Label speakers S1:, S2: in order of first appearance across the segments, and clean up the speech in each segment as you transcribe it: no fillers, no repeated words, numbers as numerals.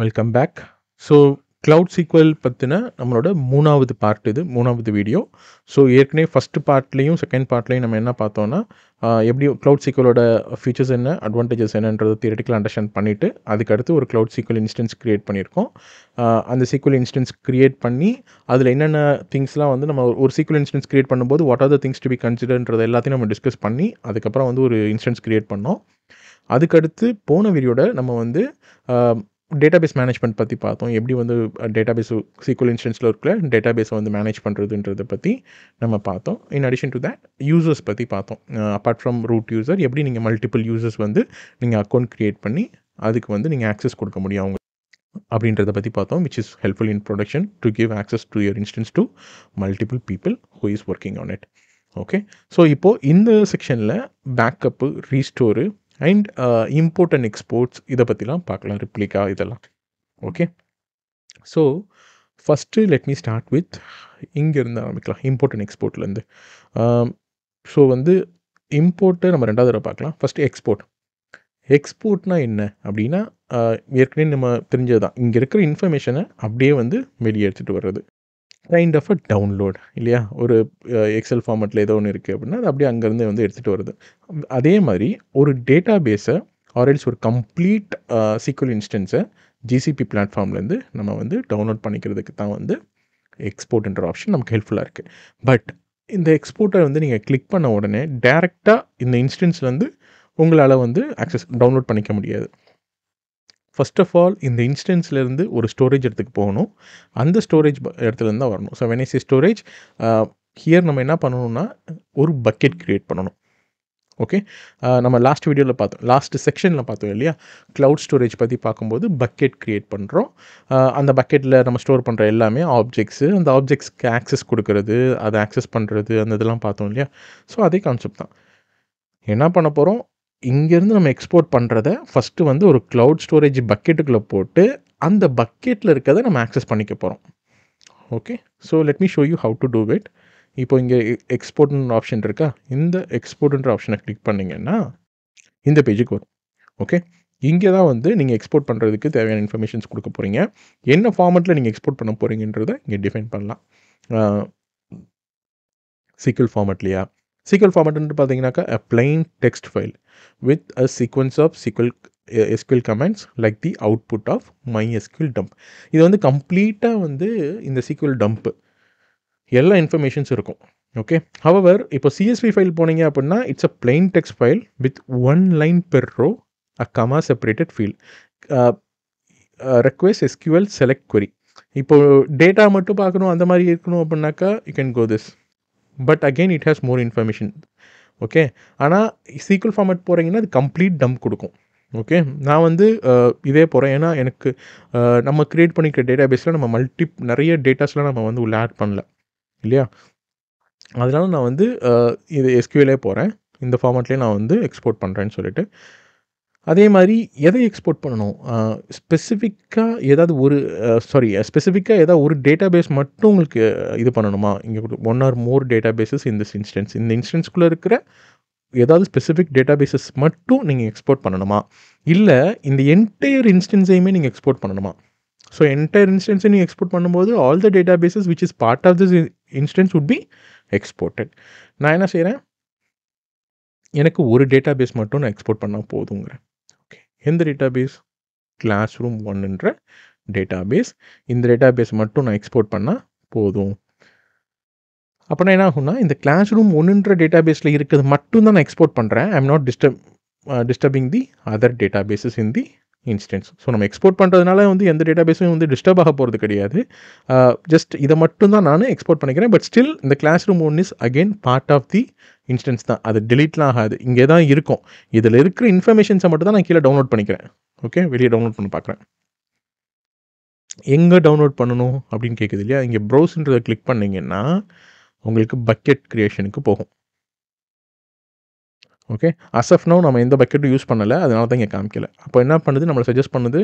S1: Welcome back. So cloud SQL பற்றின நம்மளோட மூணாவது பார்ட் இது, மூணாவது வீடியோ. ஸோ ஏற்கனவே ஃபஸ்ட்டு பார்ட்லேயும் செகண்ட் பார்ட்லேயும் நம்ம என்ன பார்த்தோன்னா, எப்படி க்ளவுட் சீக்வலோட ஃபீச்சர்ஸ் என்ன, அட்வான்டேஜஸ் என்னன்றது தியரிட்டிக்கல் அண்டர்ஸ்டாண்ட் பண்ணிவிட்டு அதுக்கடுத்து ஒரு க்ளவுட் சீக்வல் இன்ஸ்டன்ஸ் க்ரியேட் பண்ணியிருக்கோம். அந்த சீக்வல் இன்ஸ்டன்ஸ் க்ரியேட் பண்ணி அதில் என்னென்ன திங்ஸ்லாம் வந்து நம்ம ஒரு சீக்வல் இன்ஸ்டன்ஸ் க்ரியேட் பண்ணும்போது what are the things to be கன்சிடர்ன்றது எல்லாத்தையும் நம்ம டிஸ்கஸ் பண்ணி அதுக்கப்புறம் வந்து ஒரு இன்ஸ்டன்ஸ் க்ரியேட் பண்ணோம். அதுக்கடுத்து போன வீடியோட நம்ம வந்து டேட்டாபேஸ் மேனேஜ்மெண்ட் பற்றி பார்த்தோம். எப்படி வந்து டேட்டாபேஸ் சீக்வல் இன்ஸ்டன்ஸில் இருக்கிற டேட்டாபேஸை வந்து மேனேஜ் பண்ணுறதுன்றதை பற்றி நம்ம பார்த்தோம். In addition to that users பற்றி பார்த்தோம். அப்பார்ட் ஃப்ரம் ரூட் யூசர் எப்படி நீங்கள் மல்டிபிள் யூசர்ஸ் வந்து நீங்கள் அக்கௌண்ட் க்ரியேட் பண்ணி அதுக்கு வந்து நீங்கள் ஆக்சஸ் கொடுக்க முடியும் அவங்க அப்படின்றத பற்றி பார்த்தோம். Which is helpful in production to give access to your instance to multiple people who is working on it. Okay, so இப்போது இந்த செக்ஷனில் backup, restore and import and exports இதை பற்றிலாம் பார்க்கலாம், ரிப்ளிகா இதெல்லாம். Okay, so first let me start with இங்கேருந்து ஆரம்பிக்கலாம், import and எக்ஸ்போர்ட்லேருந்து. So வந்து இம்போர்ட்டை நம்ம ரெண்டாவது தடவை பார்க்கலாம். First export. எக்ஸ்போர்ட்னா என்ன அப்படின்னா, ஏற்கனவே நம்ம தெரிஞ்சது தான், இங்கே இருக்கிற இன்ஃபர்மேஷனை அப்படியே வந்து வெளியே எடுத்துகிட்டு வர்றது. கைண்ட் ஆஃப் அ டவுன்லோட் இல்லையா? ஒரு எக்ஸல் ஃபார்மேட்டில் ஏதோ ஒன்று இருக்குது அப்படின்னா அது அப்படியே அங்கேருந்து வந்து எடுத்துகிட்டு வருது. அதே மாதிரி ஒரு டேட்டா பேஸை ஆர்எல்ஸ் ஒரு கம்ப்ளீட் சீக்வல் இன்ஸ்டன்ஸை ஜிசிபி பிளாட்ஃபார்ம்லேருந்து நம்ம வந்து டவுன்லோட் பண்ணிக்கிறதுக்கு தான் வந்து எக்ஸ்போர்ட்ன்ற ஆப்ஷன் நமக்கு ஹெல்ப்ஃபுல்லாக இருக்குது. பட் இந்த எக்ஸ்போர்ட்டை வந்து நீங்கள் கிளிக் பண்ண உடனே டேரெக்டாக இந்த இன்ஸ்டன்ஸ்லேருந்து உங்களால் வந்து டவுன்லோட் பண்ணிக்க முடியாது. ஃபர்ஸ்ட் ஆஃப் ஆல் இந்த இன்ஸ்டன்ஸ்லேருந்து ஒரு ஸ்டோரேஜ் இடத்துக்கு போகணும். அந்த ஸ்டோரேஜ் இடத்துலேருந்து தான் வரணும். So when I say storage, here நம்ம என்ன பண்ணணும்னா ஒரு பக்கெட் க்ரியேட் பண்ணணும். ஓகே, நம்ம லாஸ்ட் வீடியோவில் பார்த்தோம், லாஸ்ட் செக்ஷனில் பார்த்தோம் இல்லையா, க்ளவுட் ஸ்டோரேஜ் பற்றி பார்க்கும்போது பக்கெட் க்ரியேட் பண்ணுறோம். அந்த பக்கெட்டில் நம்ம ஸ்டோர் பண்ணுற எல்லாமே ஆப்ஜெக்ட்ஸு, அந்த ஆப்ஜெக்ட்ஸ்க்கு ஆக்சஸ் கொடுக்கறது, அதை ஆக்சஸ் பண்ணுறது, அந்த இதெல்லாம் பார்த்தோம் இல்லையா. ஸோ அதே கான்செப்ட் தான். என்ன பண்ண போகிறோம், இங்கேருந்து நம்ம எக்ஸ்போர்ட் பண்ணுறத ஃபஸ்ட்டு வந்து ஒரு க்ளவுட் ஸ்டோரேஜ் பக்கெட்டுக்குள்ளே போட்டு அந்த பக்கெட்டில் இருக்கிறத நம்ம ஆக்சஸ் பண்ணிக்க போகிறோம். Okay, so let me show you how to do it. இப்போ இங்கே எக்ஸ்போர்ட்னு ஆப்ஷன் இருக்கா, இந்த எக்ஸ்போர்ட்ன்ற ஆப்ஷனை கிளிக் பண்ணிங்கன்னா இந்த பேஜுக்கு வரும். ஓகே, இங்கே தான் வந்து நீங்கள் எக்ஸ்போர்ட் பண்ணுறதுக்கு தேவையான இன்ஃபர்மேஷன்ஸ் கொடுக்க போகிறீங்க. என்ன ஃபார்மெட்டில் நீங்கள் எக்ஸ்போர்ட் பண்ண போகிறீங்கன்றதை இங்கே டிஃபைன் பண்ணலாம். சீக்வல் ஃபார்மெட்லையா, சீக்வல் ஃபார்மெட்னு பார்த்தீங்கன்னாக்கா a plain text file with a sequence of SQL commands like the output of MySQL dump. இது வந்து கம்ப்ளீட்டாக வந்து இந்த SQL dump எல்லா இன்ஃபர்மேஷன்ஸ் இருக்கும். ஓகே, ஹவவர் இப்போ CSV ஃபைல் போனீங்க அப்படின்னா it's a plain text file with one line per row, a comma separated field, request SQL select query. இப்போ டேட்டா மட்டும் பார்க்கணும் அந்த மாதிரி இருக்கணும் அப்படின்னாக்கா you can go this. But again it has more information. Okay, ஆனால் சீக்வல் ஃபார்மேட் போகிறீங்கன்னா அது கம்ப்ளீட் டம்ப் கொடுக்கும். ஓகே, நான் வந்து இதே போகிறேன், ஏன்னா எனக்கு நம்ம க்ரியேட் பண்ணிக்கிற டேட்டா பேஸில் நம்ம நிறைய டேட்டாஸ்லாம் நம்ம வந்து உள்ள ஆட் பண்ணல இல்லையா. அதனால நான் வந்து இது SQLே போகிறேன், இந்த ஃபார்மேட்லேயே நான் வந்து எக்ஸ்போர்ட் பண்ணுறேன்னு சொல்லிட்டு. அதே மாதிரி எதை எக்ஸ்போர்ட் பண்ணணும், ஸ்பெசிஃபிக்காக ஏதாவது ஒரு டேட்டா பேஸ் மட்டும் உங்களுக்கு இது பண்ணணுமா, இங்கே one or more database இந்த இன்ஸ்டன்ஸ்குள்ளே இருக்கிற ஏதாவது ஸ்பெசிஃபிக் டேட்டா பேஸஸ் மட்டும் நீங்கள் எக்ஸ்போர்ட் பண்ணணுமா, இல்லை இந்த என்டையர் இன்ஸ்டன்ஸையுமே நீங்கள் எக்ஸ்போர்ட் பண்ணணுமா. ஸோ என்டையர் இன்ஸ்டன்ஸை நீங்கள் எக்ஸ்போர்ட் பண்ணும்போது all the database which is part of this instance would be exported. நான் என்ன செய்கிறேன், எனக்கு ஒரு டேட்டா பேஸ் மட்டும் நான் எக்ஸ்போர்ட் பண்ணால் போதுங்கிறேன். ஓகே, எந்த டேட்டா பேஸ், கிளாஸ்ரூம் 1ன்ற டேட்டா பேஸ். இந்த டேட்டா பேஸ் மட்டும் நான் எக்ஸ்போர்ட் பண்ணால் போதும். அப்படின்னா என்ன ஆகும்னா, இந்த கிளாஸ்ரூம் 1ன்ற டேட்டா பேஸில் இருக்கிறது மட்டும்தான் நான் எக்ஸ்போர்ட் பண்ணுறேன். I am not disturbing the other data bases in the instance. So நம்ம எக்ஸ்போர்ட் பண்ணுறதுனால வந்து எந்த டேட்டா பேஸும் வந்து டிஸ்டர்ப் ஆக போகிறது கிடையாது. ஜஸ்ட் இதை மட்டும் தான் நான் எக்ஸ்போர்ட் பண்ணிக்கிறேன். பட் ஸ்டில் இந்த classroom 1 is again part of the instance தான், அது டிலீட்லாம் ஆகாது, இங்கே தான் இருக்கும். இதில் இருக்கிற இன்ஃபர்மேஷன்ஸை மட்டும் தான் நான் கீழே டவுன்லோட் பண்ணிக்கிறேன். ஓகே, வெளியே டவுன்லோட் பண்ணி பார்க்குறேன். எங்கே டவுன்லோட் பண்ணணும் அப்படின்னு கேட்குது இல்லையா, இங்கே ப்ரௌஸ்ன்றதை கிளிக் பண்ணிங்கன்னா உங்களுக்கு பக்கெட் க்ரியேஷனுக்கு போகும். ஓகே, அசஃப் நவ் நம்ம எந்த பக்கெட்டும் யூஸ் பண்ணலை, அதனால தான் இங்கே காமிக்கல. அப்போ என்ன பண்ணுது, நம்மளை சஜஸ்ட் பண்ணுது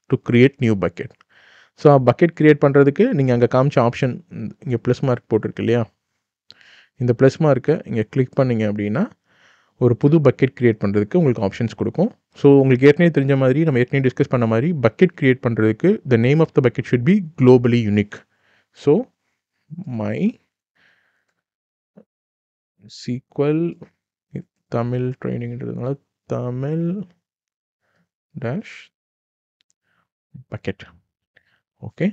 S1: to create new bucket. So bucket create பண்ணுறதுக்கு நீங்கள் அங்கே காமிச்ச ஆப்ஷன், இங்கே ப்ளஸ் மார்க் போட்டிருக்கு இல்லையா, இந்த ப்ளஸ் மார்க்கை இங்கே கிளிக் பண்ணிங்க அப்படின்னா ஒரு புது பக்கெட் கிரியேட் பண்ணுறதுக்கு உங்களுக்கு ஆப்ஷன்ஸ் கொடுக்கும். ஸோ உங்களுக்கு ஏற்கனவே தெரிஞ்ச மாதிரி நம்ம ஏற்கனவே டிஸ்கஸ் பண்ண மாதிரி பக்கெட் கிரியேட் பண்ணுறதுக்கு the name of the bucket should be globally unique. So my SQL Tamil ட்ரைனிங்கிறதுனால Tamil dash bucket. Okay,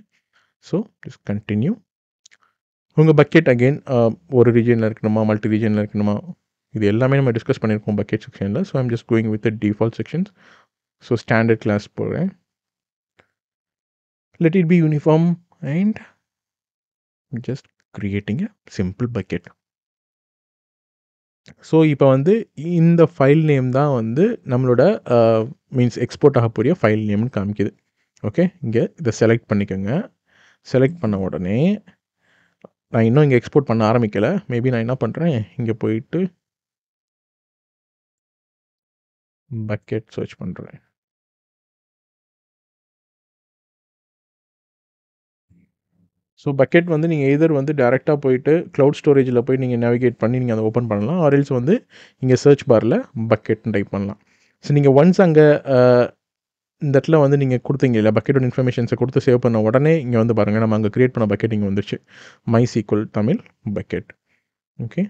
S1: so just continue. உங்கள் பக்கெட் அகெயின் ஒரு ரீஜனில் இருக்கணுமா, மல்டி ரீஜனில் இருக்கணுமா, இது எல்லாமே நம்ம டிஸ்கஸ் பண்ணியிருக்கோம் பக்கெட் செக்ஷனில். So I'm just going with the default sections. So standard class போகிறேன். Let it be uniform and just creating a simple bucket. So இப்போ வந்து இந்த ஃபைல் நேம் தான் வந்து நம்மளோட மீன்ஸ் எக்ஸ்போர்ட் ஆக போகிற ஃபைல் நேம்னு காமிக்குது. ஓகே, இங்கே இதை செலக்ட் பண்ணிக்கோங்க. செலக்ட் பண்ண உடனே நான் இன்னும் இங்கே எக்ஸ்போர்ட் பண்ண ஆரம்பிக்கலை. மேபி நான் என்ன பண்ணுறேன், இங்கே போயிட்டு பக்கெட் சர்ச் பண்ணுறேன். ஸோ பக்கெட் வந்து நீங்கள் எதர் வந்து டேரெக்டாக போயிட்டு க்ளவுட் ஸ்டோரேஜில் போய் நீங்கள் நேவிகேட் பண்ணி நீங்கள் அதை ஓப்பன் பண்ணலாம். ஆர்எல்ஸ் வந்து இங்கே சர்ச் பாரில் பக்கெட்னு டைப் பண்ணலாம். ஸோ நீங்கள் ஒன்ஸ் அங்கே இந்த இடத்துல வந்து நீங்கள் கொடுத்தீங்க இல்லை பக்கெட்டோட இன்ஃபர்மேஷன்ஸை கொடுத்து சேவ் பண்ண உடனே இங்கே வந்து பாருங்கள், நம்ம அங்கே க்ரியேட் பண்ண பக்கெட் இங்கே வந்துருச்சு, my SQL Tamil bucket. Okay,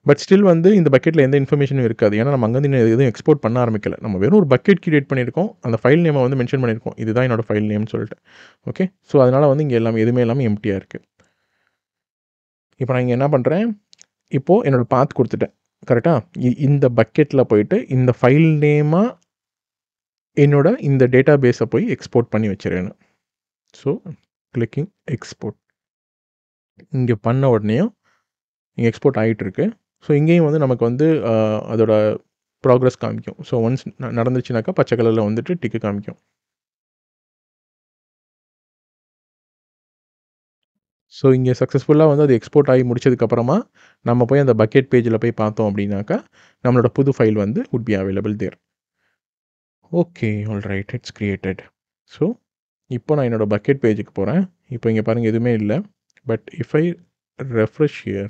S1: but still வந்து இந்த பக்கெட்டில் எந்த இன்ஃபர்மேஷனும் இருக்காது. ஏன்னா நம்ம அங்கேருந்து எதுவும் எக்ஸ்போர்ட் பண்ண ஆரம்பிக்கல. நம்ம வெறும் ஒரு பக்கெட் கிரியேட் பண்ணியிருக்கோம், அந்த ஃபைல் நேமை வந்து மென்ஷன் பண்ணியிருக்கோம், இதுதான் என்னோட ஃபைல் நேம்னு சொல்லிட்டு. ஓகே, ஸோ அதனால் வந்து இங்கே எல்லாமே எதுவுமே எல்லாமே எம்டியாக இருக்குது. இப்போ நான் இங்கே என்ன பண்ணுறேன், இப்போது என்னோடய பாத் கொடுத்துட்டேன் கரெக்டாக. இந்த பக்கெட்டில் போயிட்டு இந்த ஃபைல் நேமாக என்னோட இந்த டேட்டா பேஸை போய் எக்ஸ்போர்ட் பண்ணி வச்சுருவேன். So clicking export. இங்கே பண்ண உடனேயும் இங்கே எக்ஸ்போர்ட் ஆகிட்டுருக்கு. ஸோ இங்கேயும் வந்து நமக்கு வந்து அதோட ப்ராக்ரஸ் காமிக்கும். ஸோ ஒன்ஸ் நடந்துச்சுனாக்கா பச்சை கலரில் வந்துட்டு டிக்கு காமிக்கும். ஸோ இங்கே சக்ஸஸ்ஃபுல்லாக வந்து அது எக்ஸ்போர்ட் ஆகி முடிச்சதுக்கப்புறமா நம்ம போய் அந்த பக்கெட் பேஜில் போய் பார்த்தோம் அப்படின்னாக்கா நம்மளோட புது ஃபைல் வந்து would be available there. Okay, all right, it's created. So இப்போ நான் என்னோடய பக்கெட் பேஜுக்கு போகிறேன். இப்போ இங்கே பாருங்கள் எதுவுமே இல்லை. But if I refresh here,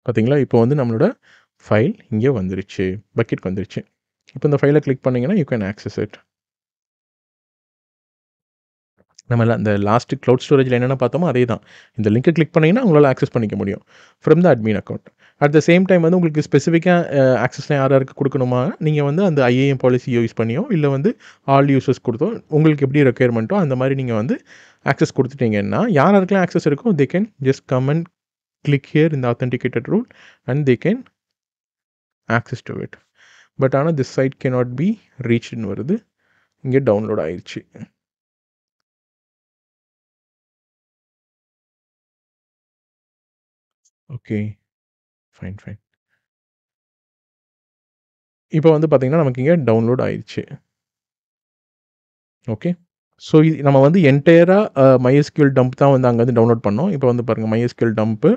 S1: பார்த்தீங்களா, இப்போ வந்து நம்மளோட ஃபைல் இங்கே வந்துருச்சு, பக்கெட் வந்துருச்சு. இப்போ இந்த ஃபைலை கிளிக் பண்ணிங்கன்னா யூ கேன் ஆக்சஸ் இட். நம்ம அந்த லாஸ்ட் க்ளவுட் ஸ்டோரேஜில் என்னென்ன பார்த்தோமோ அதே தான். இந்த லிங்கை கிளிக் பண்ணிங்கன்னா உங்களால் ஆக்சஸ் பண்ணிக்க முடியும் from the admin account. At the same time வந்து உங்களுக்கு ஸ்பெசிஃபிக்காக ஆக்சஸ்லாம் யாருக்கு கொடுக்கணுமா, நீங்கள் வந்து அந்த ஐஏஎம் பாலிசி யூஸ் பண்ணியோ இல்லை வந்து ஆல் யூசர்ஸ் கொடுத்தோ உங்களுக்கு எப்படி ரெக்யர்மெண்ட்டோ அந்த மாதிரி நீங்கள் வந்து ஆக்சஸ் கொடுத்துட்டீங்கன்னா யாருக்கெல்லாம் ஆக்சஸ் இருக்கோ they can just come and click here இந்த authenticated rule and they can access to it. But ஆனால் திஸ் சைட் கேனாட் பி ரீச்னு வருது. இங்கே டவுன்லோட் ஆயிடுச்சு. Okay, fine fine. இப்போ வந்து பார்த்தீங்கன்னா நமக்கு இங்கே டவுன்லோட் ஆயிடுச்சு. ஓகே, ஸோ இது நம்ம வந்து என்டையராக MySQL டம்ப் தான் வந்து அங்கேருந்து டவுன்லோட் பண்ணோம். இப்போ வந்து பாருங்கள் MySQL டம்ப்பு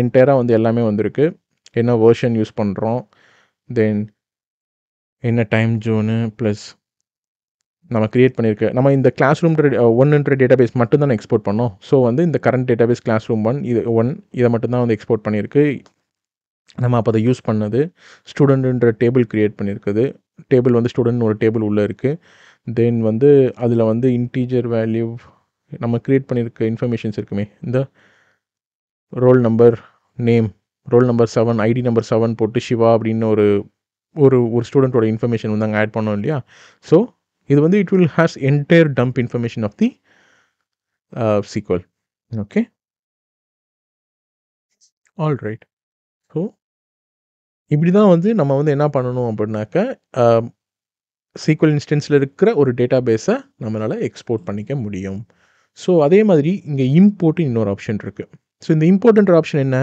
S1: என்டையராக வந்து எல்லாமே வந்திருக்கு. என்ன வேர்ஷன் யூஸ் பண்ணுறோம், தென் என்ன டைம் ஜோனு, ப்ளஸ் நம்ம க்ரியேட் பண்ணியிருக்க நம்ம இந்த கிளாஸ் ரூம் 1ன்ற டேட்டா பேஸ் மட்டும் தான் எக்ஸ்போர்ட் பண்ணோம். ஸோ வந்து இந்த current database class room 1 இது 1 இதை மட்டும் தான் வந்து எக்ஸ்போர்ட் பண்ணியிருக்கு. நம்ம அப்போ அதை யூஸ் பண்ணது ஸ்டூடெண்ட்டுன்ற டேபிள் க்ரியேட் பண்ணியிருக்குது. டேபிள் வந்து ஸ்டூடெண்ட்னு ஒரு டேபிள் உள்ளே இருக்குது. தென் வந்து அதில் வந்து இன்டீஜர் வேல்யூ நம்ம க்ரியேட் பண்ணியிருக்க இன்ஃபர்மேஷன்ஸ் இருக்குமே, இந்த roll number, name, roll number 7, ID number 7 போட்டு சிவா அப்படின்னு ஒரு ஒரு ஒரு ஸ்டூடெண்ட்டோட இன்ஃபர்மேஷன் வந்து அங்கே ஆட் பண்ணோம் இல்லையா. ஸோ இது வந்து it will has entire dump information of the SQL. Okay, all right. So இப்படி தான் வந்து நம்ம வந்து என்ன பண்ணணும் அப்படின்னாக்க SQL இன்ஸ்டன்ஸில் இருக்கிற ஒரு டேட்டா பேஸை நம்மளால் எக்ஸ்போர்ட் பண்ணிக்க முடியும். ஸோ அதே மாதிரி இங்கே இம்போர்ட்னு இன்னொரு ஆப்ஷன் இருக்குது. ஸோ இந்த இம்போர்ட்ன்ற ஆப்ஷன் என்ன,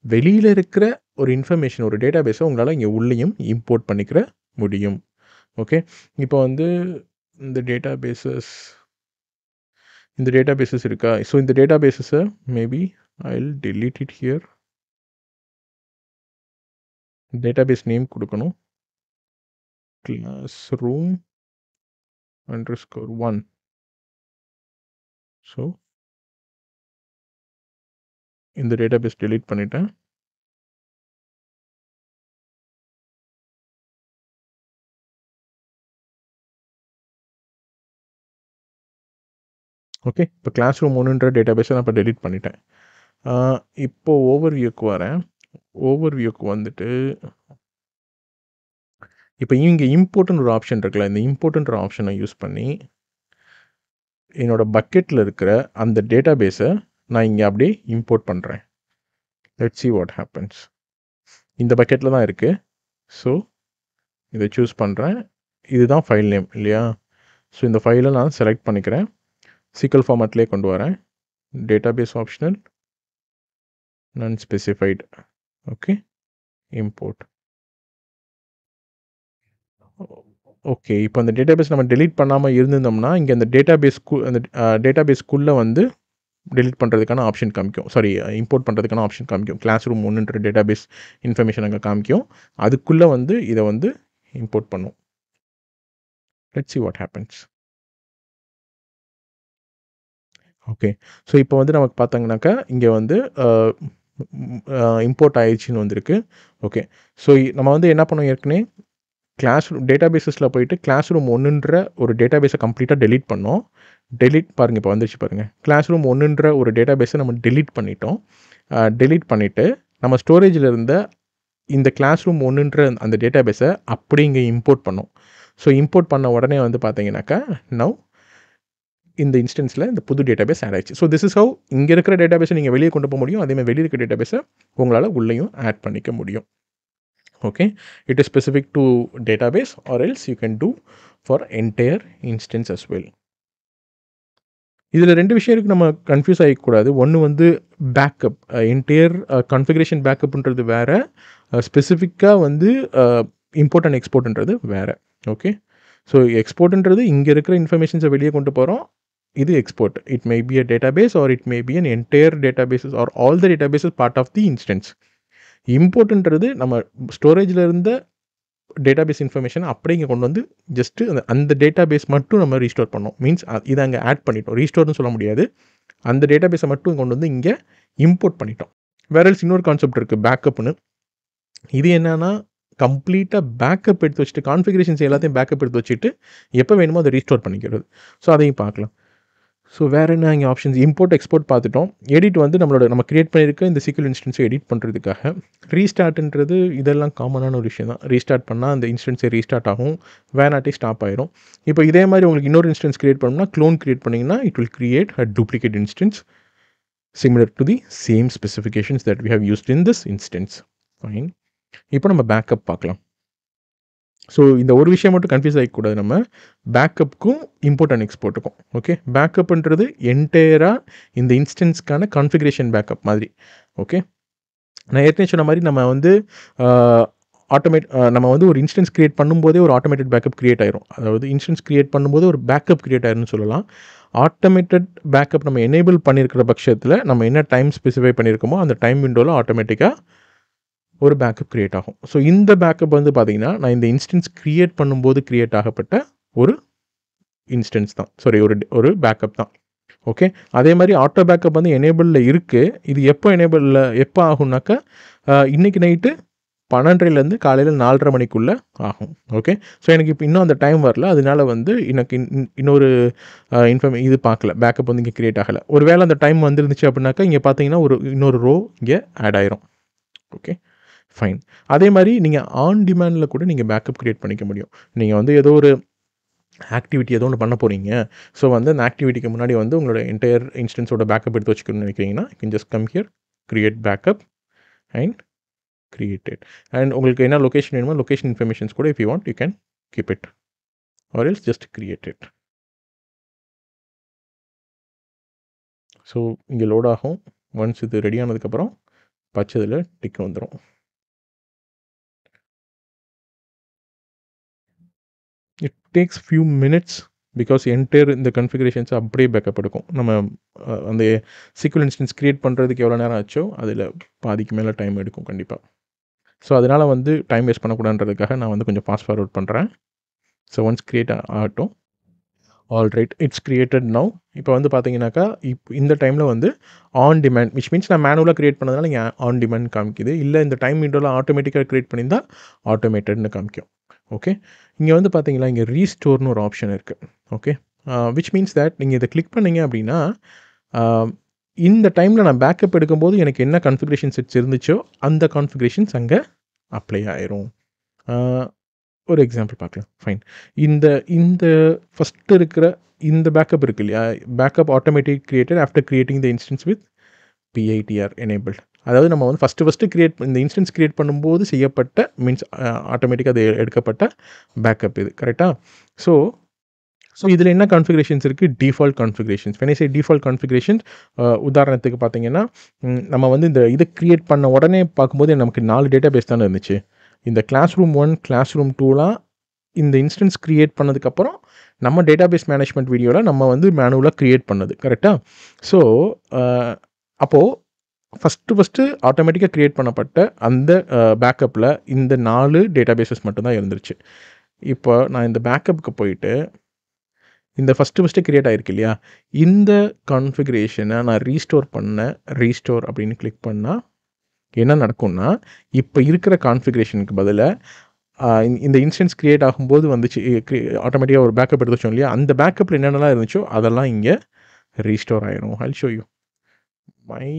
S1: வெளியில் இருக்கிற ஒரு இன்ஃபர்மேஷன் ஒரு டேட்டா பேஸை உங்களால் இங்கே உள்ளேயும் இம்போர்ட் பண்ணிக்கிற முடியும். ஓகே, இப்போ வந்து இந்த டேட்டா பேஸஸ் இருக்கா. ஸோ இந்த டேட்டா பேஸஸை maybe I will delete it here. Database name கொடுக்கணும், classroom _ 1. ஸோ இந்த டேட்டாபேஸ் டெலீட் பண்ணிட்டேன். ஓகே. இப்போ கிளாஸ் ரூம் 1ன்ற டேட்டாபேஸை நான் இப்போ டெலீட் பண்ணிட்டேன். இப்போ ஓவர்வியூக்கு வரேன். ஓவர்வியூக்கு வந்துட்டு இப்போ இங்கே இம்போர்ட்னு ஒரு ஆப்ஷன் இருக்குல்ல, இந்த இம்போர்ட்ன்ற ஆப்ஷனை யூஸ் பண்ணி என்னோட பக்கெட்டில் இருக்கிற அந்த டேட்டாபேஸை நான் இங்கே அப்படியே இம்போர்ட் பண்ணுறேன். Let's see what happens. இந்த பக்கெட்டில் தான் இருக்குது. ஸோ இதை சூஸ் பண்ணுறேன். இதுதான் ஃபைல் நேம் இல்லையா? ஸோ இந்த ஃபைலை நான் செலக்ட் பண்ணிக்கிறேன். SQL ஃபார்மேட்லேயே கொண்டு வரேன். டேட்டாபேஸ் ஆப்ஷனல் நான் ஸ்பெசிஃபைடு. Okay, import. ஓகே, இப்போ அந்த டேட்டாபேஸ் நம்ம டெலீட் பண்ணாமல் இருந்திருந்தோம்னா இங்கே அந்த டேட்டாபேஸ்க்குள்ளே வந்து டெலீட் பண்ணுறதுக்கான ஆப்ஷன் காமிக்கும். சாரி, இம்போர்ட் பண்ணுறதுக்கான ஆப்ஷன் காமிக்கும். கிளாஸ் ரூம் 1ன்ற டேட்டாபேஸ் இன்ஃபர்மேஷன் அங்கே காமிக்கும். அதுக்குள்ளே வந்து இதை வந்து இம்போர்ட் பண்ணும். Let's see what happens. Okay, so இப்போ வந்து நமக்கு பார்த்தாங்கனாக்கா இங்கே வந்து இம்போர்ட் ஆயிடுச்சுன்னு வந்திருக்கு. ஓகே, ஸோ நம்ம வந்து என்ன பண்ணோம் ஏற்கனவே கிளாஸ் ரூம் டேட்டாபேஸஸில் போயிட்டு கிளாஸ் ரூம் 1ன்ற ஒரு டேட்டாபேஸை கம்ப்ளீட்டாக டெலீட் பண்ணோம். டெலீட் பாருங்கள், இப்போ வந்துச்சு பாருங்கள். கிளாஸ் ரூம் 1ன்ற ஒரு டேட்டாபேஸை நம்ம டெலீட் பண்ணிட்டோம். டெலீட் பண்ணிவிட்டு நம்ம ஸ்டோரேஜில் இருந்த இந்த கிளாஸ் ரூம் 1ன்ற அந்த டேட்டாபேஸை அப்படி இங்கே இம்போர்ட் பண்ணோம். ஸோ இம்போர்ட் பண்ண உடனே வந்து பார்த்தீங்கன்னாக்கா நவ் இந்த இன்ஸ்டன்ஸில் இந்த புது டேட்டாபேஸ் ஆட் ஆயிடுச்சு. ஸோ திஸ் இஸ் ஹவ் இங்கே இருக்கிற டேட்டாபேஸை நீங்கள் வெளியே கொண்டு போக முடியும். அதேமாதிரி வெளியே இருக்கிற டேட்டாபேஸை உங்களால் உள்ளேயும் ஆட் பண்ணிக்க முடியும். Okay, it is specific to database or else you can do for entire instance as well. இதில் 2 விஷயம் இருக்குது, நம்ம கன்ஃபியூஸ் ஆகிக்கூடாது. ஒன்று வந்து பேக்கப், என்டையர் கான்ஃபிகரேஷன் பேக்கப்ன்றது வேறு, ஸ்பெசிஃபிக்காக வந்து இம்போர்ட் அண்ட் எக்ஸ்போர்ட்ன்றது வேறு. ஓகே, ஸோ எக்ஸ்போர்ட்ன்றது இங்கே இருக்கிற இன்ஃபர்மேஷன்ஸை வெளியே கொண்டு போகிறோம். இது export. It may be a database or it may be an entire databases or all the databases part of the instance. இம்போர்ட்ன்றது நம்ம ஸ்டோரேஜில் இருந்த டேட்டாபேஸ் இன்ஃபர்மேஷன் அப்படியே இங்கே கொண்டு வந்து ஜஸ்ட்டு அந்த டேட்டாபேஸ் மட்டும் நம்ம ரீஸ்டோர் பண்ணோம். மீன்ஸ் இதை அங்கே ஆட் பண்ணிட்டோம். ரீஸ்டோர்னு சொல்ல முடியாது, அந்த டேட்டாபேஸை மட்டும் கொண்டு வந்து இங்கே இம்போர்ட் பண்ணிட்டோம். வேறல்ஸ் இன்னொரு கான்செப்ட் இருக்குது, பேக்கப்னு. இது என்னன்னா கம்ப்ளீட்டாக பேக்கப் எடுத்து வச்சுட்டு கான்ஃபிகரேஷன்ஸ் எல்லாத்தையும் பேக்கப் எடுத்து வச்சுட்டு எப்போ வேணுமோ அதை ரீஸ்டோர் பண்ணிக்கிறது. ஸோ அதையும் பார்க்கலாம். ஸோ வேறு என்ன இங்கே ஆப்ஷன்ஸ், இம்போர்ட் எக்ஸ்போர்ட் பார்த்துட்டோம். எடிட் வந்து நம்ம கிரியேட் பண்ணியிருக்க இந்த SQL இன்ஸ்டன்ஸை எடிட் பண்ணுறதுக்காக. ரீஸ்டார்ட்ன்றது இதெல்லாம் காமனான ஒரு விஷயம் தான். ரீஸ்டார்ட் பண்ணால் அந்த இன்ஸ்டன்ஸை ரீஸ்டார்ட் ஆகும், வேணாட்டி ஸ்டாப் ஆயிரும். இப்போ இதே மாதிரி உங்களுக்கு இன்னொரு இன்ஸ்டன்ஸ் கிரியேட் பண்ணணும்னா க்ளோன் கிரியேட் பண்ணிங்கன்னா it will create a duplicate instance similar to the same specifications that we have used in this instance. Fine, இப்போ நம்ம பேக்கப் பார்க்கலாம். ஸோ இந்த ஒரு விஷயம் மட்டும் கன்ஃபியூஸ் ஆகிக்கூடாது, நம்ம பேக்கப்புக்கும் இம்போர்ட் அண்ட் எக்ஸ்போர்ட்டுக்கும். ஓகே, பேக்கப்ன்றது என்டையராக இந்த இன்ஸ்டன்ஸ்க்கான கான்ஃபிகரேஷன் பேக்கப் மாதிரி. ஓகே, நான் ஏற்கனவே சொன்ன மாதிரி நம்ம வந்து நம்ம வந்து ஒரு இன்ஸ்டன்ஸ் கிரியேட் பண்ணும்போதே ஒரு ஆட்டோமேட்டட் பேக்கப் கிரியேட் ஆயிரும். அதாவது இன்ஸ்டன்ஸ் கிரியேட் பண்ணும்போது ஒரு பேக்கப் கிரியேட் ஆயிரும்னு சொல்லலாம். ஆட்டோமேட்டட் பேக்கப் நம்ம எனேபிள் பண்ணியிருக்கிற பட்சத்தில் நம்ம என்ன டைம் ஸ்பெசிஃபை பண்ணியிருக்கோமோ அந்த டைம் விண்டோவில் ஆட்டோமேட்டிக்காக ஒரு பேக்கப் கிரியேட் ஆகும். ஸோ இந்த பேக்கப் வந்து பார்த்தீங்கன்னா நான் இந்த இன்ஸ்டன்ஸ் கிரியேட் பண்ணும்போது கிரியேட் ஆகப்பட்ட ஒரு இன்ஸ்டன்ஸ் தான், சாரி ஒரு பேக்கப் தான். ஓகே, அதே மாதிரி ஆட்டோ பேக்கப் வந்து எனேபிளில் இருக்குது. இது எப்போ ஆகும்னாக்கா இன்றைக்கி நைட்டு 12:30 காலையில் 4:30 மணிக்குள்ளே ஆகும். ஓகே, ஸோ எனக்கு இப்போ இன்னும் அந்த டைம் வரல, அதனால வந்து எனக்கு இன்னொரு இது பார்க்கல, பேக்கப் வந்து இங்கே கிரியேட் ஆகலை. ஒரு வேளை அந்த டைம் வந்துருந்துச்சு அப்படின்னாக்கா இங்கே பார்த்தீங்கன்னா இன்னொரு ரோ இங்கே ஆட் ஆயிரும். Okay, fine. அதே மாதிரி நீங்கள் ஆன் டிமாண்டில் கூட நீங்கள் பேக்கப் கிரியேட் பண்ணிக்க முடியும். நீங்கள் வந்து ஏதோ ஒரு ஆக்டிவிட்டி ஏதோ ஒன்று பண்ண போகிறீங்க, ஸோ வந்து அந்த ஆக்டிவிட்டிக்கு முன்னாடி வந்து உங்களோட என்டையர் இன்ஸ்டன்ஸோட பேக்கப் எடுத்து வச்சுக்கணும்னு நினைக்கிறீங்கன்னா you can just come here, create backup and create it. And உங்களுக்கு என்ன லொக்கேஷன் வேணுமோ லொக்கேஷன் இன்ஃபர்மேஷன்ஸ் கூட if you want you can keep it or else just create it. So இங்கே லோட் ஆகும். ஒன்ஸ் இது ரெடி ஆனதுக்கப்புறம் பச்சதில் டிக் வந்துடும். It takes few minutes because entire இந்த கன்ஃபிகரேஷன்ஸ் அப்படியே பேக்கப் எடுக்கும். நம்ம அந்த SQL இன்ஸ்டன்ஸ் கிரியேட் பண்ணுறதுக்கு எவ்வளோ நேரம் ஆச்சோ அதில் பாதிக்கு மேலே டைம் எடுக்கும் கண்டிப்பாக. ஸோ அதனால் வந்து டைம் வேஸ்ட் பண்ணக்கூடாதுன்றதுக்காக நான் வந்து கொஞ்சம் ஃபாஸ்ட் ஃபார்வர்ட் பண்ணுறேன். ஸோ ஒன்ஸ் கிரியேட் ஆகட்டும். Alright, it's created now. இப்போ வந்து பார்த்தீங்கன்னாக்கா, இந்த டைமில் வந்து ஆன் டிமாண்ட், விச் மீன்ஸ் நான் மேனுவலாக கிரியேட் பண்ணதுனால இங்கே ஆன் டிமாண்ட் காமிக்குது. இல்லை இந்த டைம் விண்டோவில் ஆட்டோமேட்டிக்காக கிரியேட் பண்ணியிருந்தா ஆட்டோமேட்டட்னு காமிக்கும். ஓகே, இங்கே வந்து பார்த்தீங்களா, இங்கே ரீஸ்டோர்னு ஒரு ஆப்ஷன் இருக்குது. ஓகே, விச் மீன்ஸ் தட் நீங்கள் இதை கிளிக் பண்ணீங்க அப்படின்னா, இந்த டைமில் நான் பேக்கப் எடுக்கும்போது எனக்கு என்ன கான்ஃபிகரேஷன் செட்ஸ் இருந்துச்சோ அந்த கான்ஃபிகரேஷன்ஸ் அங்கே அப்ளை ஆயிரும். ஒரு எக்ஸாம்பிள் பார்க்கலாம். ஃபைன், இந்த இந்த ஃபஸ்ட்டு இருக்கிற இந்த பேக்கப் இருக்கு இல்லையா, backup automatic created after creating the instance with PITR enabled. அதாவது நம்ம வந்து ஃபஸ்ட்டு இந்த இன்ஸ்டன்ஸ் கிரியேட் பண்ணும்போது செய்யப்பட்ட மீன்ஸ் ஆட்டோமேட்டிக்காக அது எடுக்கப்பட்ட பேக்கப் இது. கரெக்டாக? ஸோ இதில் என்ன கான்ஃபிகரேஷன்ஸ் இருக்குது? Default configurations. When I say default configurations, உதாரணத்துக்கு பார்த்தீங்கன்னா, நம்ம வந்து இந்த இதை கிரியேட் பண்ண உடனே பார்க்கும்போது நமக்கு 4 டேட்டா பேஸ் தானே இருந்துச்சு. இந்த கிளாஸ் ரூம் 1, கிளாஸ் ரூம் 2லாம் இந்த இன்ஸ்டன்ஸ் கிரியேட் பண்ணதுக்கப்புறம் நம்ம டேட்டாபேஸ் மேனேஜ்மெண்ட் வீடியோவில் நம்ம வந்து மேனுவலாக கிரியேட் பண்ணது. கரெக்டாக? ஸோ அப்போது ஃபஸ்ட்டு ஆட்டோமேட்டிக்காக கிரியேட் பண்ணப்பட்ட அந்த பேக்கப்பில் இந்த 4 டேட்டாபேஸஸ் மட்டும்தான் இருந்துருச்சு. இப்போ நான் இந்த பேக்கப்புக்கு போயிட்டு இந்த ஃபஸ்ட்டு கிரியேட் ஆகிருக்கு இல்லையா, இந்த கான்ஃபிகரேஷனை நான் ரீஸ்டோர் அப்படின்னு கிளிக் பண்ணால் என்ன நடக்கும்னா, இப்போ இருக்கிற கான்ஃபிகரேஷனுக்கு பதிலாக இந்த இன்ஸ்டன்ஸ் கிரியேட் ஆகும்போது வந்துச்சு ஆட்டோமேட்டிக்காக ஒரு பேக்கப் எடுத்து வச்சோம் இல்லையா, அந்த பேக்கப்பில் என்னென்னலாம் இருந்துச்சோ அதெல்லாம் இங்கே ரீஸ்டோர் ஆயிரும். I'll show you my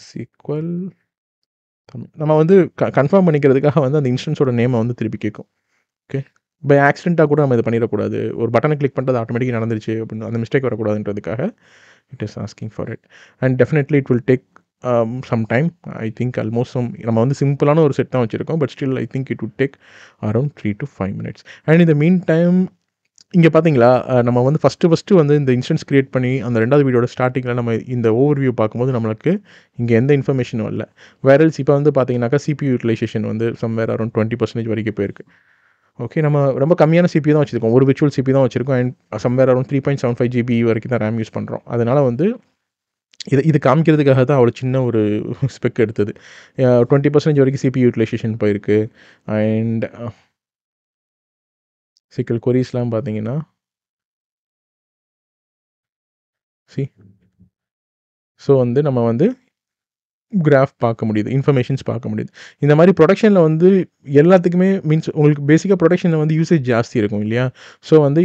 S1: SQL. நம்ம வந்து கன்ஃபார்ம் பண்ணிக்கிறதுக்காக வந்து அந்த இன்ஸ்டன்ஸோட நேமை வந்து திருப்பி கேட்கும். ஓகே, பை ஆக்சிடென்ட்டாக கூட நம்ம இதை பண்ணிடக்கூடாது. ஒரு பட்டனை கிளிக் பண்ணுறது ஆட்டோமேட்டிக்காக நடந்துருச்சு அப்படின்னு அந்த மிஸ்டேக் வரக்கூடாதுன்றதுக்காக it is asking for it. And definitely it will take some time. I think almost நம்ம வந்து சிம்பிளான ஒரு செட் தான் வச்சுருக்கோம். But still I think it would take around 3 to 5 minutes. And இந்த மீன் டைம் இங்கே பார்த்தீங்களா, நம்ம வந்து ஃபஸ்ட்டு வந்து இந்த இன்ஸ்டன்ஸ் கிரியேட் பண்ணி அந்த 2வது வீடியோட ஸ்டார்டிங்கில் நம்ம இந்த ஓவர்வியூ பார்க்கும்போது நம்மளுக்கு இங்கே எந்த இன்ஃபர்மேஷனும் இல்லை. வேரல்ஸ் இப்போ வந்து பார்த்தீங்கன்னாக்கா சிபியூ யூட்டிலைசேஷன் வந்து சம்வேர் அரௌண்ட் 20% வரைக்கும் போயிருக்கு. ஓகே, நம்ம ரொம்ப கம்மியான சிபியூ தான் வச்சுருக்கோம். ஒரு விர்ச்சுவல் சிபி தான் வச்சுருக்கோம். அண்ட் சம்வேர் அரௌண்ட் 3.75 GB வரைக்கும் தான் ரேம் யூஸ் பண்ணுறோம். அதனால் வந்து இது காமிக்கிறதுக்காக தான் அவ்வளோ சின்ன ஒரு ஸ்பெக் எடுத்தது. 20% வரைக்கும் சிபி யூட்டிலைசேஷன் போயிருக்கு. அண்ட் SQL கொரீஸ்லாம் பார்த்தீங்கன்னா ஸோ வந்து நம்ம வந்து கிராஃப் பார்க்க முடியுது, இன்ஃபர்மேஷன்ஸ் பார்க்க முடியுது. இந்த மாதிரி ப்ரொடக்ஷனில் வந்து எல்லாத்துக்குமே மீன்ஸ் உங்களுக்கு பேசிக்காக ப்ரொடக்ஷனில் வந்து யூசேஜ் ஜாஸ்தி இருக்கும் இல்லையா. ஸோ வந்து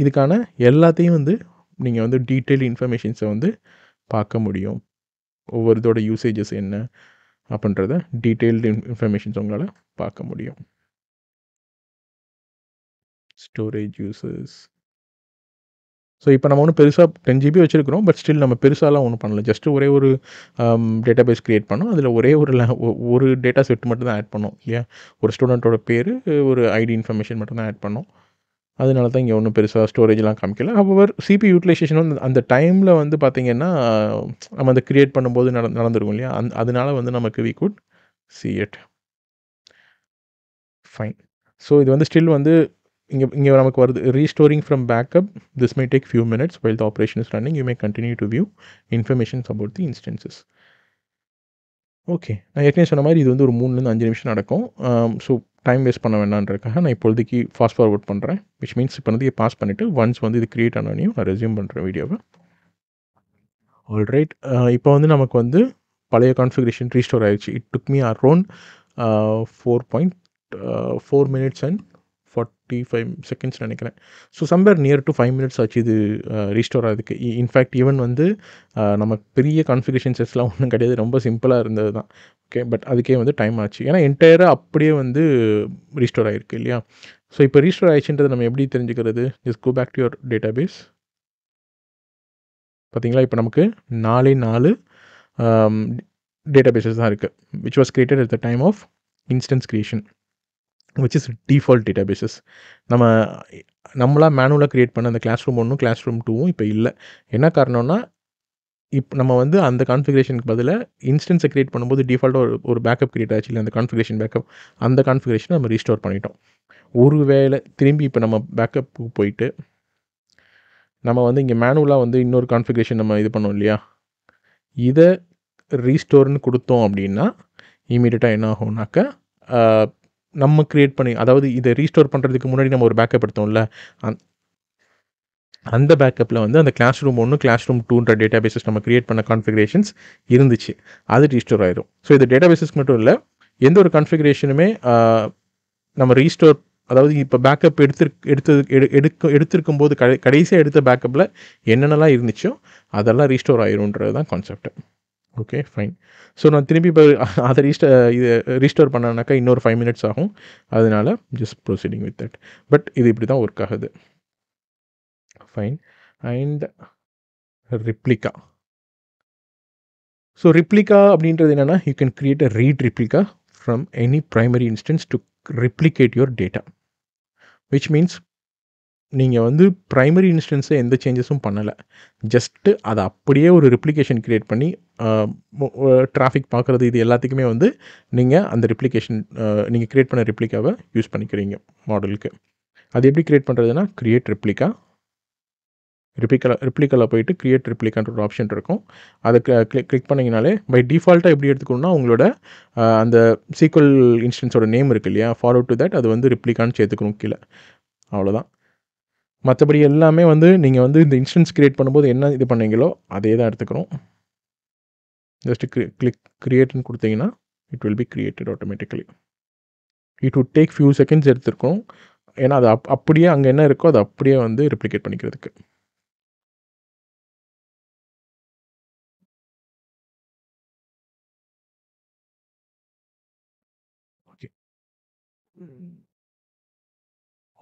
S1: இதுக்கான எல்லாத்தையும் வந்து நீங்கள் வந்து டீட்டெயில் இன்ஃபர்மேஷன்ஸை வந்து பார்க்க முடியும். ஒவ்வொரு இதோட யூசேஜஸ் என்ன அப்படின்றத டீட்டெயில்டு இன்ஃபர்மேஷன்ஸ் உங்களால் பார்க்க முடியும். Storage uses. ஸோ இப்போ நம்ம ஒன்றும் பெருசாக 10 GB வச்சுருக்கிறோம். பட் ஸ்டில் நம்ம பெருசாலாம் ஒன்றும் பண்ணல. ஜஸ்ட்டு ஒரே ஒரு டேட்டாபேஸ் க்ரியேட் பண்ணோம். அதில் ஒரே ஒரு டேட்டா செட் மட்டும் தான் ஆட் பண்ணோம் இல்லையா. ஒரு ஸ்டூடெண்ட்டோட பேர், ஒரு ஐடி இன்ஃபர்மேஷன் மட்டும் தான் ஆட் பண்ணோம். அதனால தான் இங்கே ஒன்றும் பெருசாக ஸ்டோரேஜ்லாம் காமிக்கல. ஹவெவர் சிபி யூட்டிலைசேஷன் வந்து அந்த டைமில் வந்து பார்த்திங்கன்னா நம்ம அந்த க்ரியேட் பண்ணும்போது நடந்திருக்கும் இல்லையா. அதனால வந்து நமக்கு we could see it. Fine. So இது வந்து ஸ்டில் வந்து இங்கே நமக்கு வருது restoring from backup. This may take few minutes while the operation is running. You may continue to view information about the instances. Okay, நான் ஏற்கனவே சொன்ன மாதிரி இது வந்து ஒரு 3 to 5 நிமிஷம் நடக்கும். ஸோ டைம் வேஸ்ட் பண்ண வேண்டான்றதுக்காக நான் இப்போதைக்கு ஃபாஸ்ட் ஃபார்வர்ட் பண்ணுறேன். விச் மீன்ஸ் இப்போ வந்து பாஸ் பண்ணிவிட்டு ஒன்ஸ் வந்து இது க்ரியேட் ஆனோனையும் நான் ரெஸ்யூம் பண்ணுறேன் வீடியோவை. ஆல்ரைட், இப்போ வந்து நமக்கு வந்து பழைய கான்ஃபிகரேஷன் ரீஸ்டோர் ஆகிடுச்சு. It took me around 4.4 minutes and 45 seconds நினைக்கிறேன். So somewhere near to 5 minutes ஆச்சு இது ரீஸ்டோர் ஆகிறதுக்கு. இன்ஃபேக்ட் ஈவன் வந்து நமக்கு பெரிய கான்ஃபிகரேஷன் செட்ஸ்லாம் ஒன்றும் கிடையாது. ரொம்ப சிம்பிளாக இருந்தது தான். ஓகே, பட் அதுக்கே வந்து டைம் ஆச்சு. ஏன்னா என்டையராக அப்படியே வந்து ரீஸ்டோர் ஆகிருக்கு இல்லையா. ஸோ இப்போ ரீஸ்டோர் ஆகிடுச்சுன்றது நம்ம எப்படி தெரிஞ்சுக்கிறது? Just go back to your database. பார்த்தீங்களா, இப்போ நமக்கு 4 டேட்டாபேஸஸ் தான் இருக்குது. Which was created at the time of instance creation, which is default databases. நம்மளாக மேனுவலாக க்ரியேட் பண்ண அந்த கிளாஸ் ரூம் 1, கிளாஸ் ரூம் 2 இப்போ இல்லை. என்ன காரணம்னா, இப்போ நம்ம வந்து அந்த கான்ஃபிகரேஷனுக்கு பதிலாக இன்ஸ்டன்ஸை க்ரியேட் பண்ணும்போது டிஃபால்ட்டாக ஒரு பேக்கப் க்ரியேட் ஆச்சு இல்லை, அந்த கான்ஃபிகரேஷன் பேக்கப், அந்த கான்ஃபிகரேஷனை நம்ம ரீஸ்டோர் பண்ணிட்டோம். ஒருவேளை திரும்பி இப்போ நம்ம பேக்கப்புக்கு போயிட்டு நம்ம வந்து இங்கே மேனுவலாக வந்து இன்னொரு கான்ஃபிகரேஷன் நம்ம இது பண்ணோம் இல்லையா, இதை ரீஸ்டோர்னு கொடுத்தோம் அப்படின்னா இமீடியட்டாக என்ன ஆகும்னாக்கா, நம்ம க்ரியேட் பண்ணி, அதாவது இதை ரீஸ்டோர் பண்ணுறதுக்கு முன்னாடி நம்ம ஒரு பேக்கப் எடுத்தோம்ல, அந்த பேக்கப்பில் வந்து அந்த கிளாஸ் ரூம் 1 கிளாஸ் ரூம் 2ன்ற டேட்டாபேஸஸ் நம்ம கிரியேட் பண்ண கான்ஃபிகரேஷன்ஸ் இருந்துச்சு. அது ரீஸ்டோர் ஆயிரும். ஸோ இது டேட்டாபேஸஸ்க்கு மட்டும் இல்ல, எந்த ஒரு கான்ஃபிகரேஷனுமே நம்ம ரீஸ்டோர், அதாவது இப்போ பேக்கப் எடுத்திருக்கும்போது கடைசியாக எடுத்த பேக்கப்பில் என்னென்னலாம் இருந்துச்சோ அதெல்லாம் ரீஸ்டோர் ஆயிரும்ன்றது தான் கான்செப்ட். Okay, fine. ஸோ நான் திரும்பி இப்போ அதை இது ரீஸ்டோர் பண்ணனாக்கா இன்னொரு 5 மினிட்ஸ் ஆகும். அதனால just proceeding with that. But இது இப்படி தான் ஒர்க் ஆகுது. Fine. And replica. So replica அப்படின்றது என்னென்னா, you can create a read replica from any primary instance to replicate your data. Which means நீங்கள் வந்து ப்ரைமரி இன்ஸ்டன்ஸில் எந்த சேஞ்சஸும் பண்ணலை. ஜஸ்ட்டு அதை அப்படியே ஒரு ரிப்ளிகேஷன் க்ரியேட் பண்ணி டிராஃபிக் பார்க்குறது இது எல்லாத்துக்குமே வந்து நீங்கள் அந்த ரிப்ளிகேஷன் நீங்கள் க்ரியேட் பண்ண ரிப்ளிகாவை யூஸ் பண்ணிக்கிறீங்க மாடலுக்கு. அது எப்படி க்ரியேட் பண்ணுறதுன்னா, க்ரியேட் ரிப்ளிகாவில் போயிட்டு க்ரியேட் ரிப்ளிகான்ற ஒரு ஆப்ஷன் இருக்கும். அதை கிளிக் பண்ணிங்கனாலே பை டிஃபால்ட்டாக எப்படி எடுத்துக்கணும்னா, உங்களோட அந்த சீக்வல் இன்ஸ்டன்ஸோட நேம் இருக்குது இல்லையா, ஃபார்வர்ட் டு தட் அது வந்து ரிப்ளிகான்னு சேர்த்துக்கணும் கீழே. அவ்வளோதான். மற்றபடி எல்லாமே வந்து நீங்கள் வந்து இந்த இன்ஸ்டன்ஸ் க்ரியேட் பண்ணும்போது என்ன இது பண்ணீங்களோ அதே தான் எடுத்துக்கிறோம். ஜஸ்ட்டு கிளிக் க்ரியேட்னு கொடுத்தீங்கன்னா it will be created automatically. It would take few seconds எடுத்துருக்கோம். ஏன்னா அது அப்படியே அங்கே என்ன இருக்கோ அதை அப்படியே வந்து ரெப்ளிகேட் பண்ணிக்கிறதுக்கு. Okay,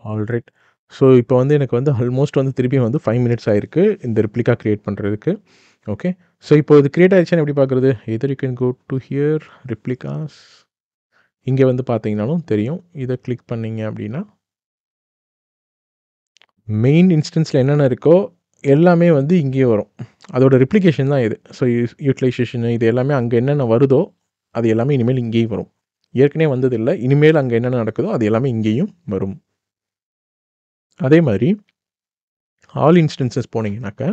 S1: alright. ஸோ இப்போ வந்து எனக்கு வந்து ஆல்மோஸ்ட் வந்து திருப்பி வந்து 5 மினிட்ஸ் ஆயிருக்கு இந்த ரிப்ளிகா க்ரியேட் பண்ணுறதுக்கு. ஓகே, ஸோ இப்போ இது க்ரியேட் ஆயிடுச்சுன்னு எப்படி பார்க்குறது? Either you can go to here replicas. இங்கே வந்து பார்த்தீங்கன்னாலும் தெரியும். இதை கிளிக் பண்ணிங்க அப்படின்னா மெயின் இன்ஸ்டன்ஸில் என்னென்ன இருக்கோ எல்லாமே வந்து இங்கேயே வரும். அதோட ரிப்ளிகேஷன் தான் இது. ஸோ யூட்டிலைசேஷனு இது எல்லாமே அங்கே என்னென்ன வருதோ அது எல்லாமே இனிமேல் இங்கேயும் வரும். ஏற்கனவே வந்ததில்லை, இனிமேல் அங்கே என்னென்ன நடக்குதோ அது எல்லாமே இங்கேயும் வரும். அதே மாதிரி ஆல் இன்ஸ்டன்சஸ் போனீங்கன்னாக்கா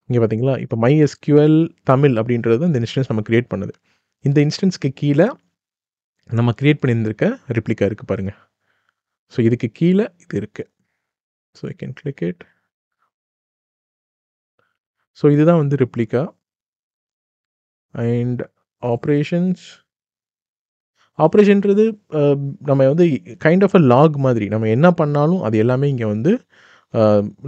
S1: இங்கே பார்த்தீங்களா, இப்போ MySQL தமிழ் அப்படின்றது இந்த இன்ஸ்டன்ஸ் நம்ம க்ரியேட் பண்ணுது. இந்த இன்ஸ்டன்ஸ்க்கு கீழே நம்ம க்ரியேட் பண்ணியிருந்திருக்க ரிப்ளிகா இருக்குது பாருங்கள். ஸோ இதுக்கு கீழே இது இருக்குது. So I can click it. So இதுதான் வந்து ரிப்ளிகா அண்ட் ஆப்ரேஷன்ஸ். ஆப்ரேஷன்றது நம்ம வந்து கைண்ட் ஆஃப் அ லாக் மாதிரி. நம்ம என்ன பண்ணாலும் அது எல்லாமே இங்கே வந்து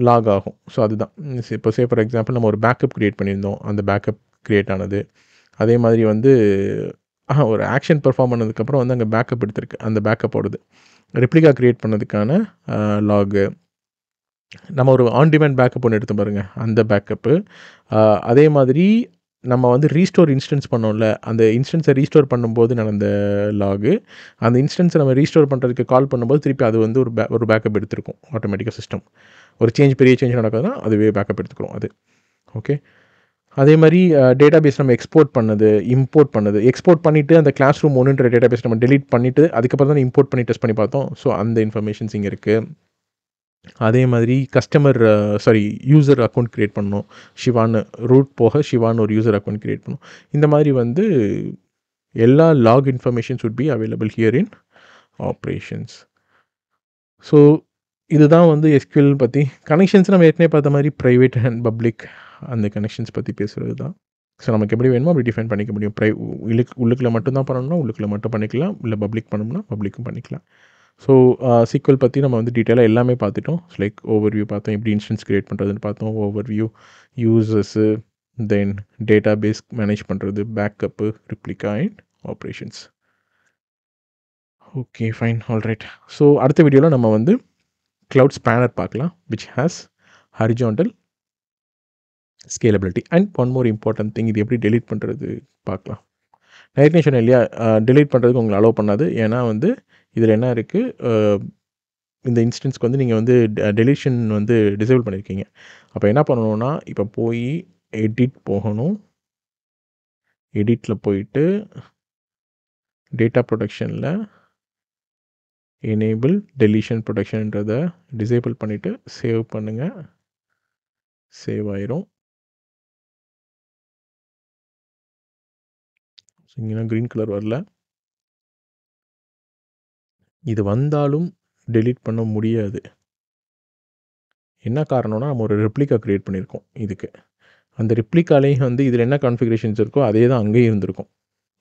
S1: லாக் ஆகும். ஸோ அதுதான். இப்போ ஃபார் எக்ஸாம்பிள் நம்ம ஒரு பேக்கப் க்ரியேட் பண்ணியிருந்தோம். அந்த பேக்கப் க்ரியேட் ஆனது. அதே மாதிரி வந்து ஒரு ஆக்ஷன் பெர்ஃபார்ம் பண்ணதுக்கப்புறம் வந்து அங்கே பேக்கப் எடுத்திருக்கு. அந்த பேக்கப்போடது. ரிப்ளிகா க்ரியேட் பண்ணதுக்கான லாகு. நம்ம ஒரு ஆன் டிமாண்ட் பேக்கப் ஒன்று எடுத்து பாருங்கள், அந்த பேக்கப்பு. அதே மாதிரி நம்ம வந்து ரீஸ்டோர் இன்ஸ்டன்ஸ் பண்ணோம்ல, அந்த இன்ஸ்டன்ஸை ரீஸ்டோர் பண்ணும்போது நடந்த லாகு. அந்த இன்ஸ்டன்ஸை நம்ம ரீஸ்டோர் பண்ணுறதுக்கு கால் பண்ணும்போது திருப்பி அது வந்து ஒரு பேக்கப் எடுத்திருக்கும் ஆட்டோமேட்டிக்காக சிஸ்டம். ஒரு பெரிய சேஞ்ச் நடக்குதுன்னா அதுவே பேக்கப் எடுத்துக்கிறோம் அது. ஓகே, அதே மாதிரி டேட்டாபேஸ் நம்ம எக்ஸ்போர்ட் பண்ணது, இம்போர்ட் பண்ணது. எக்ஸ்போர்ட் பண்ணிவிட்டு அந்த கிளாஸ் ரூம் 1ன்ற டேட்டாபேஸ் நம்ம டெலீட் பண்ணிவிட்டு அதுக்கப்புறம் தான் இம்போர்ட் பண்ணி டெஸ்ட் பண்ணி பார்த்தோம். ஸோ அந்த இன்ஃபர்மேஷன்ஸ் இங்கே இருக்குது. அதே மாதிரி யூசர் அக்கௌண்ட் க்ரியேட் பண்ணணும். ஷிவான்னு ரூட் போக ஷிவான்னு ஒரு யூசர் அக்கௌண்ட் க்ரியேட் பண்ணணும். இந்த மாதிரி வந்து எல்லா log informations would be available here in operations. So இதுதான் வந்து SQL பற்றி. கனெக்ஷன்ஸ் நம்ம ஏற்கனவே பார்த்த மாதிரி ப்ரைவேட் அண்ட் பப்ளிக் அந்த கனெக்ஷன்ஸ் பற்றி பேசுகிறது தான். ஸோ நமக்கு எப்படி வேணுமோ அப்படி டிஃபைன் பண்ணிக்க முடியும். உள்ளுக்குள்ளே மட்டும்தான் பண்ணணும்னா உள்ளுக்குள்ளே மட்டும் பண்ணிக்கலாம். இல்லை பப்ளிக் பண்ணணும்னா பப்ளிக்கும் பண்ணிக்கலாம். ஸோ SQL பற்றி நம்ம வந்து டீட்டெயிலாக எல்லாமே பார்த்துட்டோம். லைக் ஓவர்வியூ பார்த்தோம், எப்படி இன்ஸ்டன்ஸ் க்ரியேட் பண்ணுறதுன்னு பார்த்தோம். Overview, users, then database manage பண்ணுறது, backup, replica and operations. Okay, fine, alright. So அடுத்த வீடியோவில் நம்ம வந்து க்ளவுட் ஸ்பேனர் பார்க்கலாம், which has horizontal scalability and one more important thing, இது எப்படி டெலீட் பண்ணுறது பார்க்கலாம். நான் ஏற்கனவே சொன்னேன் இல்லையா, டெலீட் பண்ணுறதுக்கு உங்களை அலோவ் பண்ணாது. ஏன்னா வந்து இதில் என்ன இருக்குது, இந்த இன்ஸ்டன்ஸ்க்கு வந்து நீங்கள் வந்து டெலிஷன் வந்து டிசேபிள் பண்ணியிருக்கீங்க. அப்போ என்ன பண்ணணும்னா, இப்போ போய் எடிட் போகணும். எடிட்டில் போயிட்டு டேட்டா ப்ரொடெக்ஷனில் எனேபிள் டெலிஷன் ப்ரொடெக்ஷன்றதை டிசேபிள் பண்ணிவிட்டு சேவ் பண்ணுங்கள். சேவ் ஆயிரும். இங்கேனா க்ரீன் கலர் வரல. இது வந்தாலும் டெலீட் பண்ண முடியாது. என்ன காரணம்னா, நம்ம ஒரு ரெப்ளிகா கிரியேட் பண்ணியிருக்கோம் இதுக்கு. அந்த ரெப்ளிகாலேயும் வந்து இதில என்ன கான்ஃபிகரேஷன்ஸ் இருக்கோ, அதே தான் அங்கேயும் இருந்திருக்கும்.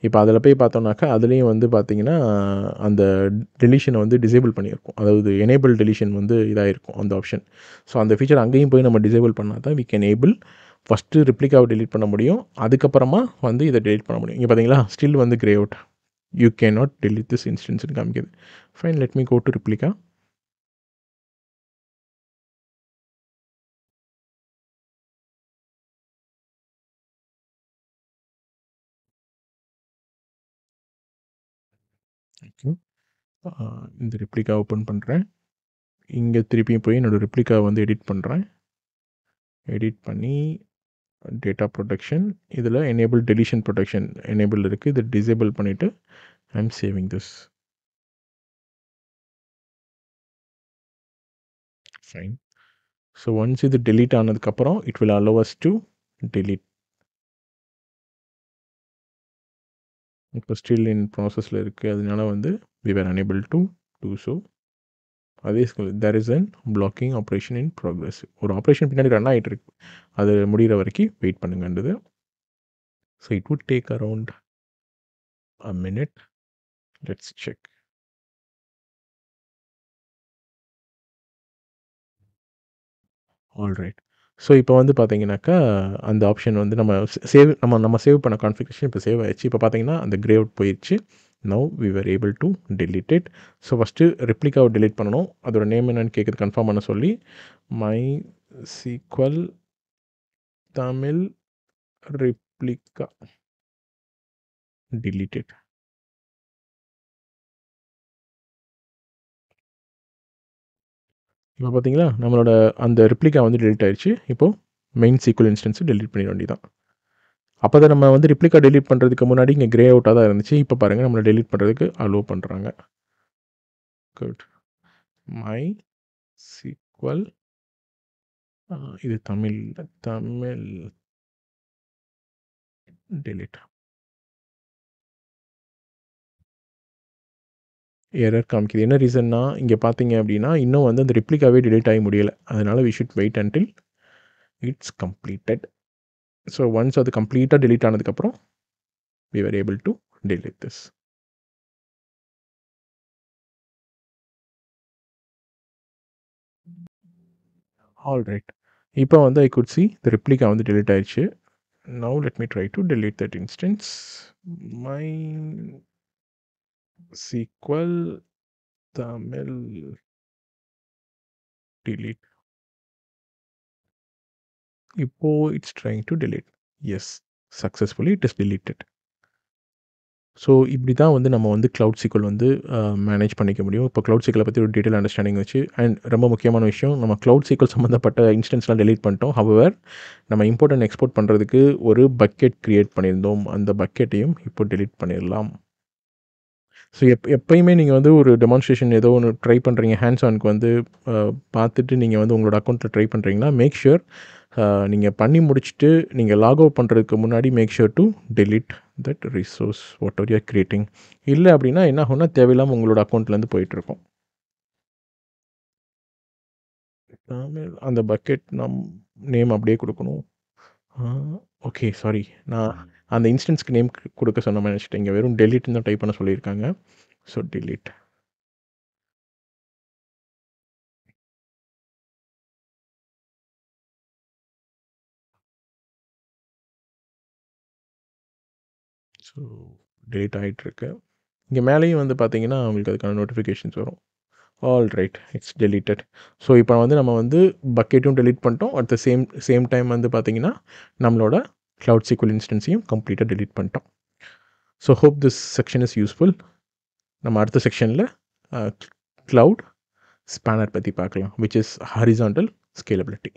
S1: இப்ப அதில போய் பார்த்தோம்னாக்கா, அதிலேயும் வந்து பார்த்தீங்கன்னா, அந்த டெலிஷன வந்து டிசேபிள் பண்ணியிருக்கோம். அதாவது எனேபிள் டெலிஷன் வந்து இதாயிருக்கும் அந்த ஆப்ஷன். ஸோ அந்த ஃபீச்சர் அங்கேயும் போய் நம்ம டிசேபிள் பண்ணா தான் வி கேன் ஏபிள் ஃபர்ஸ்ட்டு ரெப்ளிகாவ டெலீட் பண்ண முடியும். அதுக்கப்புறமா வந்து இத டெலீட் பண்ண முடியும். இங்க பார்த்தீங்களா? ஸ்டில் வந்து grey out. You can not delete this இன்ஸ்டன்ஸ்ன்னு காமிக்குது. Fine let me go to replica. Okay. இந்த ரெப்ளிகா ஓப்பன் பண்றேன். இங்க திருப்பியும் போய் என்னோட ரெப்ளிகாவ வந்து எடிட் பண்றேன். எடிட் பண்ணி டேட்டா ப்ரொடெக்ஷன் இதில் எனேபிள் டெலிஷன் ப்ரொடெக்ஷன் எனேபிள் இருக்குது. இதை டிசேபிள் பண்ணிவிட்டு I'm saving this. Fine. So once இது டெலீட் ஆனதுக்கப்புறம் it will allow us to delete. இப்போ ஸ்டில் இன் ப்ராசஸில் இருக்குது, அதனால வந்து we were unable to do so. அதே there is an blocking operation in progress. ஒரு ஆப்ரேஷன் பின்னாடி ரன் ஆகிட்டு இருக்கு, அது முடிகிற வரைக்கும் வெயிட் பண்ணுங்கன்றது. So it would take around a minute. Let's check. Alright. So இப்போ வந்து பார்த்தீங்கன்னாக்கா, அந்த ஆப்ஷன் வந்து நம்ம நம்ம சேவ் பண்ண கான்ஃபிகரேஷன் இப்போ சேவ் ஆயிடுச்சு. இப்போ பார்த்தீங்கன்னா, அந்த கிரே அவுட் போயிடுச்சு. Now we were able to delete it. So first ரெப்ளிகாவை டெலீட் பண்ணணும். அதோட நேம் என்னன்னு கேட்குது, கன்ஃபார்ம் பண்ண சொல்லி MySQL தமிழ் ரெப்ளிகா டெலீட்டட். இப்போ பார்த்தீங்களா, நம்மளோட அந்த ரெப்ளிகா வந்து டெலீட் ஆயிடுச்சு. இப்போது மெயின் SQL இன்ஸ்டன்ஸை டெலீட் பண்ணிட வேண்டியதான். அப்போ தான் நம்ம வந்து ரெப்ளிகா டெலீட் பண்ணுறதுக்கு முன்னாடி இங்கே கிரே அவுட்டாக தான் இருந்துச்சு. இப்போ பாருங்கள், நம்மளை டெலீட் பண்ணுறதுக்கு அலோவ் பண்ணுறாங்க. குட். MySQL இது தமிழ் டெலீட். எரர் காமிக்குது. என்ன ரீசன்னா, இங்கே பார்த்தீங்க அப்படின்னா, இன்னும் வந்து அந்த ரெப்ளிகாவே டெலீட் ஆகி முடியலை. அதனால் we should wait until it's completed. So once அது கம்ப்ளீட்டாக டெலீட் ஆனதுக்கப்புறம் we were able to delete this. Alright. இப்போ வந்து I could see the replica வந்து டெலீட் ஆயிடுச்சு. Now let me try to delete that instance. MySQL Tamil delete. இப்போ it's trying to delete. Yes, successfully it is deleted. So இப்படி தான் வந்து நம்ம வந்து Cloud SQL வந்து மேனேஜ் பண்ணிக்க முடியும். இப்போ Cloud SQL பற்றி ஒரு டீட்டெயில் அண்டர்ஸ்டாண்டிங் வச்சு, அண்ட் ரொம்ப முக்கியமான விஷயம், நம்ம Cloud SQL சம்மந்தப்பட்ட இன்ஸ்டன்ஸ்லாம் டெலீட் பண்ணிட்டோம். ஹவவர் நம்ம இம்போர்ட் அண்ட் எக்ஸ்போர்ட் பண்ணுறதுக்கு ஒரு பக்கெட் க்ரியேட் பண்ணியிருந்தோம். அந்த பக்கெட்டையும் இப்போ டெலீட் பண்ணிடலாம். ஸோ எப்பயுமே நீங்கள் வந்து ஒரு டெமான்ஸ்ட்ரேஷன் ஏதோ ஒன்று ட்ரை பண்ணுறீங்க, ஹேண்ட்ஸ் ஆனுக்கு வந்து பார்த்துட்டு நீங்கள் வந்து உங்களோட அக்கௌண்ட்டில் ட்ரை பண்ணுறீங்கன்னா, மேக் ஷுர் நீங்கள் பண்ணி முடிச்சுட்டு நீங்கள் லாக் அவுட் பண்ணுறதுக்கு முன்னாடி make sure to delete that resource whatever you're creating. இல்லை அப்படின்னா என்ன ஆகும்னா, தேவையில்லாமல் உங்களோட அக்கௌண்ட்லேருந்து போயிட்டுருக்கும். அந்த பக்கெட் நேம் அப்படியே கொடுக்கணும். ஓகே, சாரி, நான் அந்த இன்ஸ்டன்ஸ்க்கு நேம் கொடுக்க சொன்ன மாதிரி நினச்சிட்டேன். இங்கே வெறும் டெலீட்னு தான் டைப் பண்ண சொல்லியிருக்காங்க. So delete. ஸோ டெலீட் ஆகிட்டுருக்கு. இங்கே மேலேயும் வந்து பார்த்தீங்கன்னா, உங்களுக்கு அதுக்கான நோட்டிஃபிகேஷன்ஸ் வரும். Alright, it's deleted. ஸோ இப்போ வந்து நம்ம வந்து பக்கெட்டும் டெலீட் பண்ணிட்டோம். அட் த சேம் டைம் வந்து பார்த்தீங்கன்னா, நம்மளோட Cloud SQL இன்ஸ்டன்ஸையும் கம்ப்ளீட்டாக டெலீட் பண்ணிட்டோம். So hope this section is useful. நம்ம அடுத்த செக்ஷனில் Cloud Spanner பற்றி பார்க்கலாம், விச் இஸ் ஹாரிசான்டல் ஸ்கேலபிலிட்டி.